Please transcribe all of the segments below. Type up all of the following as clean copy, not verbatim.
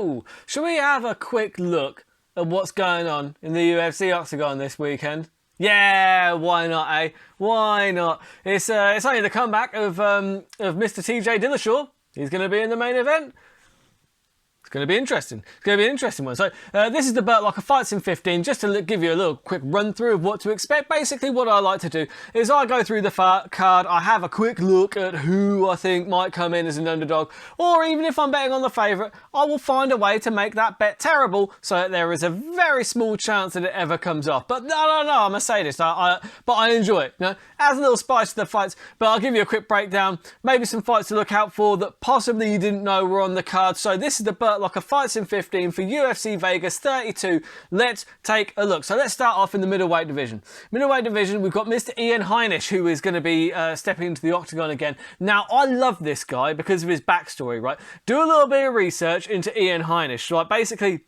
So, shall we have a quick look at what's going on in the UFC Octagon this weekend? Yeah, why not, eh? Why not? It's only the comeback of Mr. TJ Dillashaw. He's going to be in the main event. It's going to be interesting. It's going to be an interesting one. So this is the Burt Locker Fights in 15. Just to give you a little quick run through of what to expect. Basically, what I like to do is I go through the card. I have a quick look at who I think might come in as an underdog. Or even if I'm betting on the favourite, I will find a way to make that bet terrible so that there is a very small chance that it ever comes off. But no, I'm a sadist. But I enjoy it. You know? Adds a little spice to the fights. But I'll give you a quick breakdown. Maybe some fights to look out for that possibly you didn't know were on the card. So this is the Burt Locker Fights in 15 for UFC Vegas 32. Let's take a look. So let's start off in the middleweight division. Middleweight division, we've got Mr. Ian Heinisch, who is going to be stepping into the octagon again. Now, I love this guy because of his backstory, right? Do a little bit of research into Ian Heinisch. Like, basically,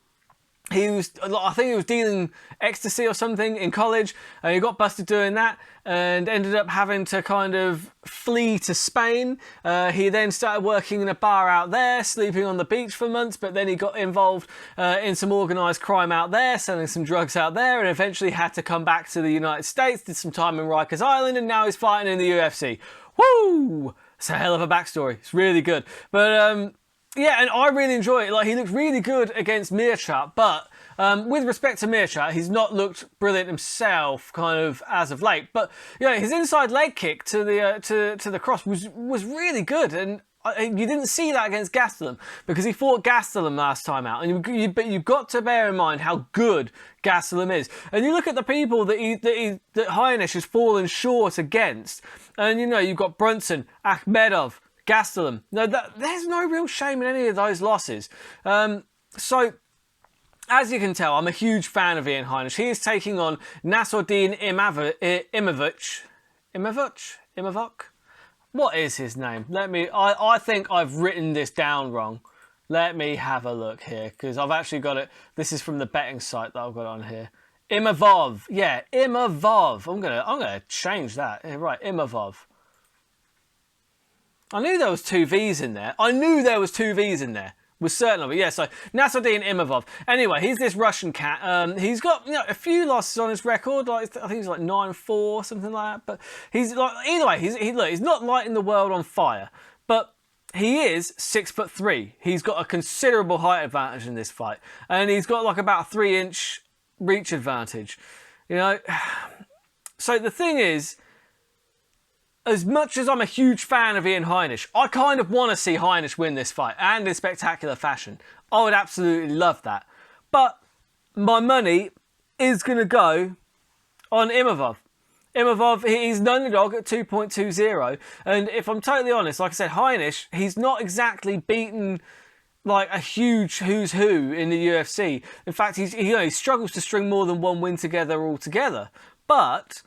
I think he was dealing ecstasy or something in college, and he got busted doing that and ended up having to kind of flee to Spain. He then started working in a bar out there, sleeping on the beach for months, but then he got involved in some organised crime out there, selling some drugs out there, and eventually had to come back to the United States, did some time in Rikers Island, and now he's fighting in the UFC. Woo! It's a hell of a backstory. It's really good. But yeah, and I really enjoy it. Like, he looked really good against Meerchat, but with respect to Meerchat, he's not looked brilliant himself, kind of as of late. But you know, his inside leg kick to the cross was really good, and you didn't see that against Gastelum because he fought Gastelum last time out. And but you've got to bear in mind how good Gastelum is. And you look at the people that Heinisch has fallen short against, and you know, you've got Brunson, Akhmedov, Gastelum. No, there's no real shame in any of those losses. So, as you can tell, I'm a huge fan of Ian Heinisch. He is taking on Nassourdine Imavok. What is his name? I think I've written this down wrong. Let me have a look here, because I've actually got it. This is from the betting site that I've got on here. Imavov. Yeah, Imavov. I'm gonna change that. Right, Imavov. I knew there was two V's in there. Was certain of it. Yeah, so Nassourdine Imavov. Anyway, he's this Russian cat. He's got, you know, a few losses on his record. Like, I think he's like 9-4, something like that. But he's like, either way, he's not lighting the world on fire. But he is 6'3". He's got a considerable height advantage in this fight, and he's got like about a 3-inch reach advantage. You know, so the thing is, as much as I'm a huge fan of Ian Heinisch, I kind of want to see Heinisch win this fight, and in spectacular fashion. I would absolutely love that. But my money is going to go on Imavov. Imavov, he's an underdog at 2.20, and if I'm totally honest, like I said, Heinisch, he's not exactly beaten like a huge who's who in the UFC. In fact, he struggles to string more than one win together altogether. But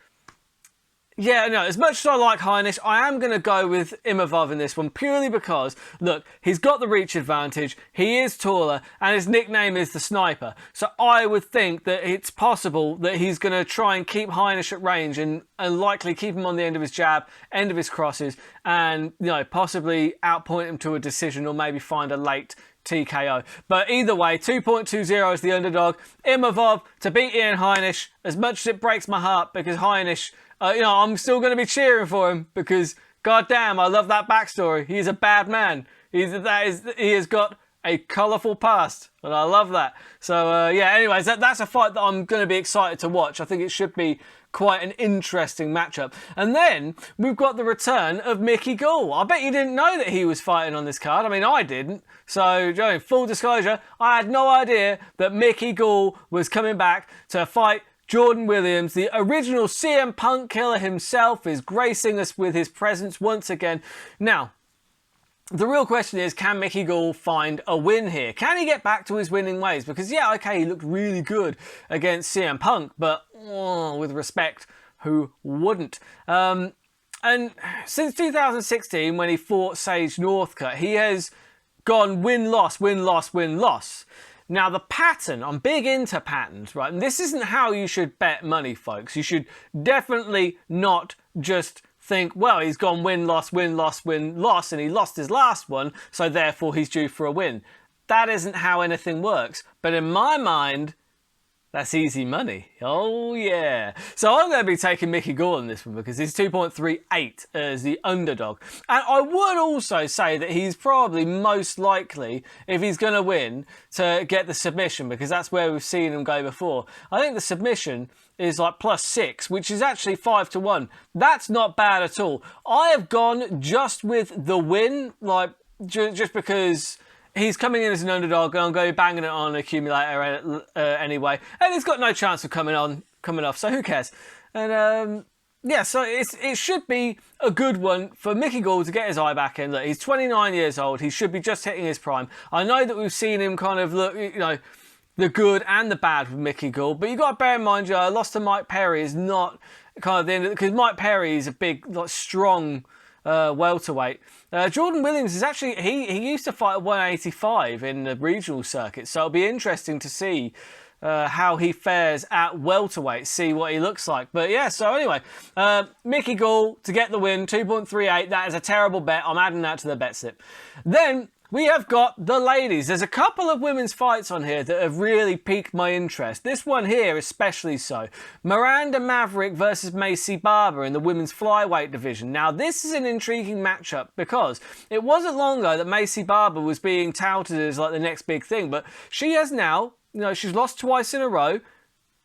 yeah, no, as much as I like Heinisch, I am going to go with Imavov in this one, purely because, look, he's got the reach advantage, he is taller, and his nickname is the Sniper. So I would think that it's possible that he's going to try and keep Heinisch at range and likely keep him on the end of his jab, end of his crosses, and, you know, possibly outpoint him to a decision or maybe find a late TKO. But either way, 2.20 is the underdog. Imavov to beat Ian Heinisch, as much as it breaks my heart, because Heinisch, you know, I'm still going to be cheering for him because, goddamn, I love that backstory. He's a bad man. He has got a colourful past, and I love that. So, yeah, anyways, that's a fight that I'm going to be excited to watch. I think it should be quite an interesting matchup. And then we've got the return of Mickey Gall. I bet you didn't know that he was fighting on this card. I mean, I didn't. So, Joe, full disclosure, I had no idea that Mickey Gall was coming back to fight Jordan Williams. The original CM Punk killer himself is gracing us with his presence once again. Now, the real question is, can Mickey Gall find a win here? Can he get back to his winning ways? Because, yeah, okay, he looked really good against CM Punk, but with respect, who wouldn't? And since 2016, when he fought Sage Northcutt, he has gone win-loss, win-loss, win-loss. Now, the pattern, I'm big into patterns, right? And this isn't how you should bet money, folks. You should definitely not just think, well, he's gone win-loss, win-loss, win-loss, and he lost his last one, so therefore he's due for a win. that isn't how anything works. But in my mind, that's easy money. Oh, yeah. So I'm going to be taking Mickey Gall in this one because he's 2.38 as the underdog. And I would also say that he's probably most likely, if he's going to win, to get the submission because that's where we've seen him go before. I think the submission is like +6, which is actually 5-1. That's not bad at all. I have gone just with the win, like just because he's coming in as an underdog, and I'm going to be banging it on an accumulator anyway. And he's got no chance of coming off, so who cares? And yeah, so it should be a good one for Mickey Gall to get his eye back in. Look, he's 29 years old. He should be just hitting his prime. I know that we've seen him kind of look, you know, the good and the bad with Mickey Gall, but you've got to bear in mind, loss to Mike Perry is not kind of the end of it, because Mike Perry is a big, like, strong welterweight. Jordan Williams is actually, he used to fight at 185 in the regional circuit, so it'll be interesting to see how he fares at welterweight, see what he looks like. But yeah, so anyway, Mickey Gall to get the win, 2.38. That is a terrible bet. I'm adding that to the bet slip. Then we have got the ladies. There's a couple of women's fights on here that have really piqued my interest. This one here especially so. Miranda Maverick versus Macy Barber in the women's flyweight division. Now, this is an intriguing matchup because it wasn't long ago that Macy Barber was being touted as like the next big thing, but she has now, you know, she's lost twice in a row.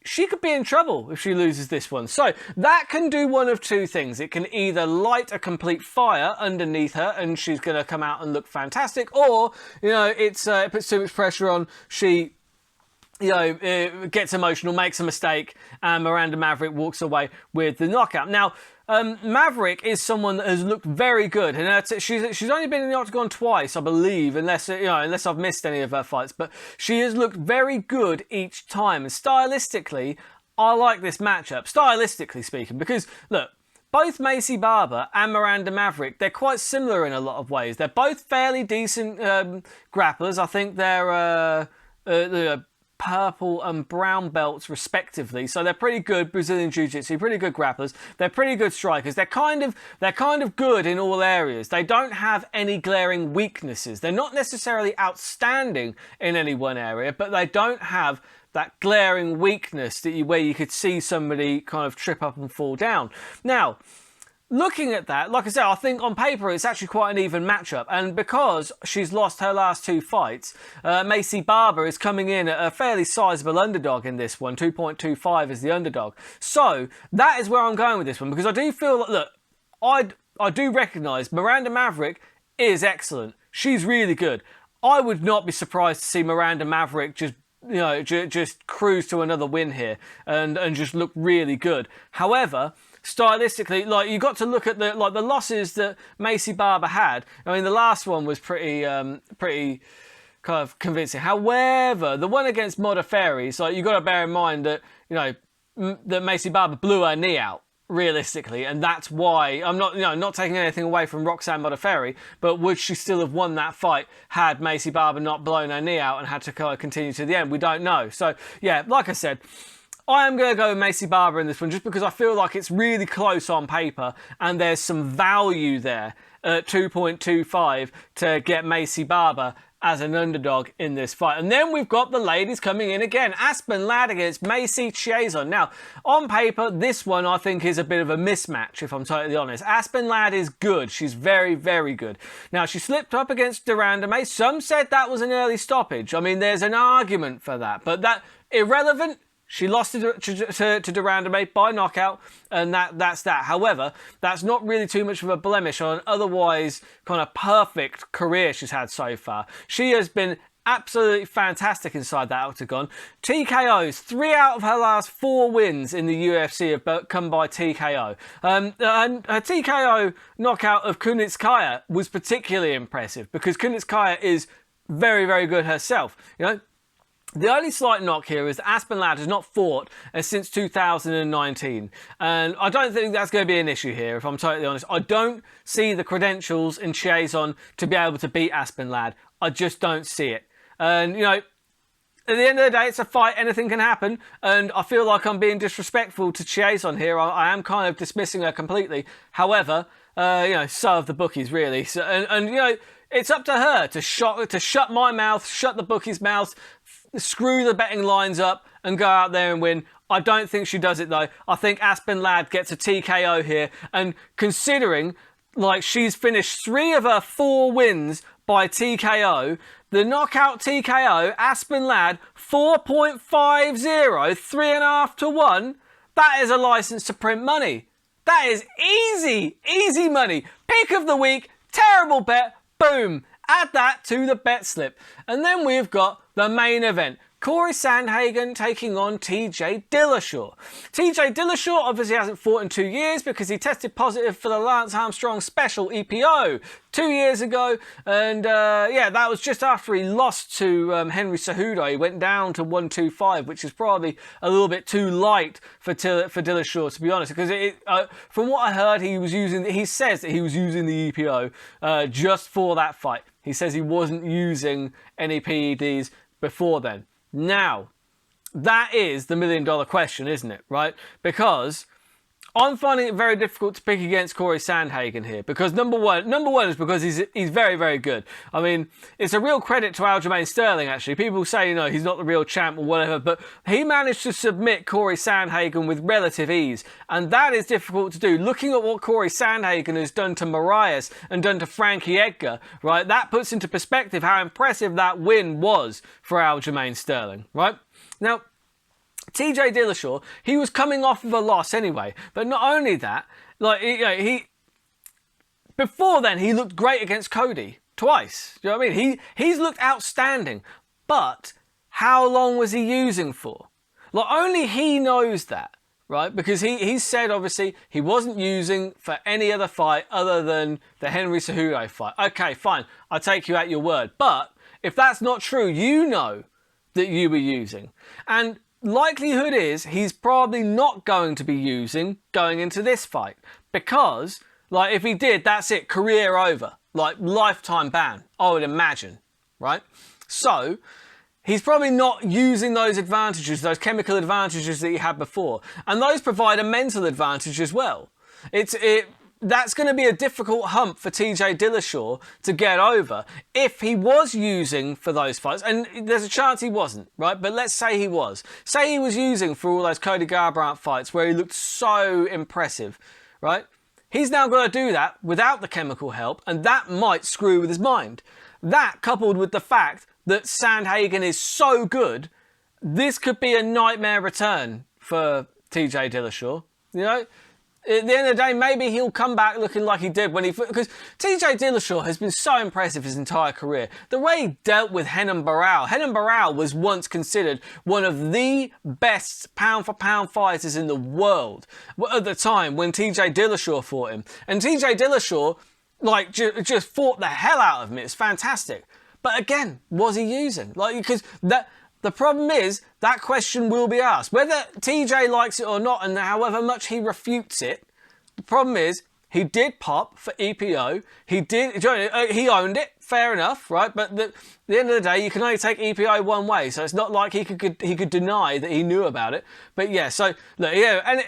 She could be in trouble if she loses this one. So that can do one of two things. It can either light a complete fire underneath her and she's going to come out and look fantastic, or, you know, it puts too much pressure on. She, you know, gets emotional, makes a mistake, and Miranda Maverick walks away with the knockout. Now, Maverick is someone that has looked very good, and she's only been in the octagon twice, I believe, unless I've missed any of her fights. But she has looked very good each time, and stylistically, I like this matchup. Stylistically speaking, because look, both Macy Barber and Miranda Maverick, they're quite similar in a lot of ways. They're both fairly decent grapplers. I think they're purple and brown belts respectively, so they're pretty good Brazilian Jiu-Jitsu, pretty good grapplers. They're pretty good strikers. They're kind of good in all areas. They don't have any glaring weaknesses. They're not necessarily outstanding in any one area, but they don't have that glaring weakness where you could see somebody kind of trip up and fall down. Now, looking at that, like I said, I think on paper it's actually quite an even matchup. And because she's lost her last two fights, Macy Barber is coming in at a fairly sizable underdog in this one, 2.25 is the underdog. So that is where I'm going with this one, because I do feel that, look, I do recognise Miranda Maverick is excellent. She's really good. I would not be surprised to see Miranda Maverick just cruise to another win here and just look really good. However, stylistically, like, you got to look at the losses that Macy Barber had. I mean, the last one was pretty kind of convincing. However, the one against Modafferi, like, you got to bear in mind that, you know, that Macy Barber blew her knee out realistically, and that's why I'm not taking anything away from Roxanne Modafferi, but would she still have won that fight had Macy Barber not blown her knee out and had to kind of continue to the end? We don't know. So yeah, like I said, I am going to go with Macy Barber in this one just because I feel like it's really close on paper and there's some value there at 2.25 to get Macy Barber as an underdog in this fight. And then we've got the ladies coming in again. Aspen Ladd against Macy Chaisson. Now, on paper, this one I think is a bit of a mismatch, if I'm totally honest. Aspen Ladd is good. She's very, very good. Now, she slipped up against de Randamie. Some said that was an early stoppage. I mean, there's an argument for that, but that irrelevant. She lost to de Randamie by knockout, and that's that. However, that's not really too much of a blemish on an otherwise kind of perfect career she's had so far. She has been absolutely fantastic inside that octagon. TKOs, 3 out of her last 4 wins in the UFC have come by TKO. And her TKO knockout of Kunitskaya was particularly impressive because Kunitskaya is very, very good herself. You know, the only slight knock here is that Aspen Ladd has not fought since 2019. And I don't think that's going to be an issue here, if I'm totally honest. I don't see the credentials in Chaisson to be able to beat Aspen Ladd. I just don't see it. And, you know, at the end of the day, it's a fight. Anything can happen. And I feel like I'm being disrespectful to Chaisson here. I am kind of dismissing her completely. However, you know, so have the bookies, really. So, and you know, It's up to her to shut my mouth, shut the bookie's mouth, screw the betting lines up and go out there and win. I don't think she does it though. I think Aspen Ladd gets a TKO here, and considering like she's finished 3 of her 4 wins by TKO, the knockout TKO, Aspen Ladd 4.50, 3.5 to 1. That is a license to print money. That is easy money. Pick of the week, terrible bet, boom. Add that to the bet slip. And then we've got the main event. Corey Sandhagen taking on TJ Dillashaw. TJ Dillashaw obviously hasn't fought in 2 years because he tested positive for the Lance Armstrong Special EPO 2 years ago. And yeah, that was just after he lost to Henry Cejudo. He went down to 125, which is probably a little bit too light for Dillashaw, to be honest. Because from what I heard, he says that he was using the EPO just for that fight. He says he wasn't using any PEDs before then. Now, that is the $1 million question, isn't it? Right? Because I'm finding it very difficult to pick against Corey Sandhagen here. Because number one is because he's very, very good. I mean, it's a real credit to Aljamain Sterling, actually. People say, you know, he's not the real champ or whatever, but he managed to submit Corey Sandhagen with relative ease. And that is difficult to do. Looking at what Corey Sandhagen has done to Marias and done to Frankie Edgar, right? That puts into perspective how impressive that win was for Aljamain Sterling, right? Now, TJ Dillashaw, he was coming off of a loss anyway, but not only that, like, you know, before then he looked great against Cody twice. Do you know what I mean? He's looked outstanding, but how long was he using for? Like, only he knows that, right? Because he said obviously he wasn't using for any other fight other than the Henry Cejudo fight. Okay, fine, I'll take you at your word. But if that's not true, you know that you were using, and likelihood is he's probably not going to be using going into this fight, because like if he did, that's it, career over, like lifetime ban, I would imagine, right? So he's probably not using those advantages, those chemical advantages that he had before, and those provide a mental advantage as well. That's going to be a difficult hump for TJ Dillashaw to get over if he was using for those fights. And there's a chance he wasn't, right? But let's say he was. Say he was using for all those Cody Garbrandt fights where he looked so impressive, right? He's now got to do that without the chemical help, and that might screw with his mind. That, coupled with the fact that Sandhagen is so good, this could be a nightmare return for TJ Dillashaw, you know? At the end of the day, maybe he'll come back looking like he did when because TJ Dillashaw has been so impressive his entire career. The way he dealt with Renan Barão was once considered one of the best pound-for-pound fighters in the world at the time when TJ Dillashaw fought him. And TJ Dillashaw, like, just fought the hell out of him. It's fantastic. But again, was he using? Like, because the problem is, that question will be asked. Whether TJ likes it or not, and however much he refutes it, the problem is, he did pop for EPO. He owned it, fair enough, right? But at the end of the day, you can only take EPO one way, so it's not like he could deny that he knew about it. But yeah, so, look, yeah,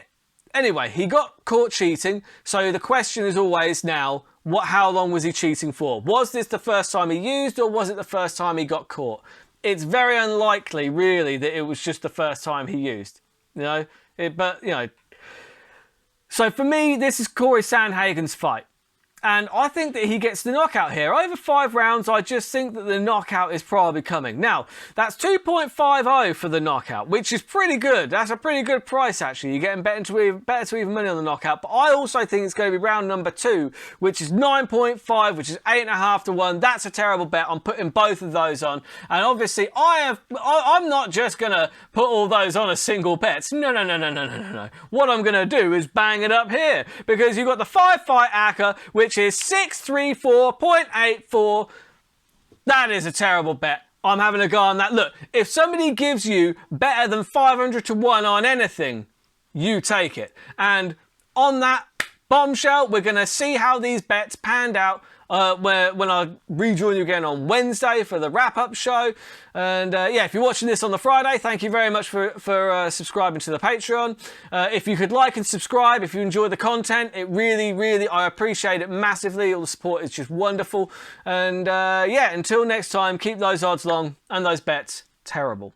anyway, he got caught cheating, so the question is always now, how long was he cheating for? Was this the first time he used, or was it the first time he got caught? It's very unlikely, really, that it was just the first time he used, you know. But you know, so for me, this is Corey Sandhagen's fight, and I think that he gets the knockout here. Over 5 rounds, I just think that the knockout is probably coming. Now, that's 2.50 for the knockout, which is pretty good. That's a pretty good price, actually. You're getting better to even money on the knockout. But I also think it's going to be round number 2, which is 9.5, which is 8.5 to 1. That's a terrible bet. I'm putting both of those on. And obviously, I'm not just going to put all those on as single bets. No. What I'm going to do is bang it up here, because you've got the 5-fight ACCA, which is 634.84. That is a terrible bet. I'm having a go on that. Look, if somebody gives you better than 500 to 1 on anything, you take it. And on that bombshell, we're going to see how these bets panned out when I rejoin you again on Wednesday for the wrap-up show. And yeah, if you're watching this on the Friday, thank you very much for subscribing to the Patreon. If you could like and subscribe, if you enjoy the content, it really, I appreciate it massively. All the support is just wonderful. And yeah, until next time, keep those odds long and those bets terrible.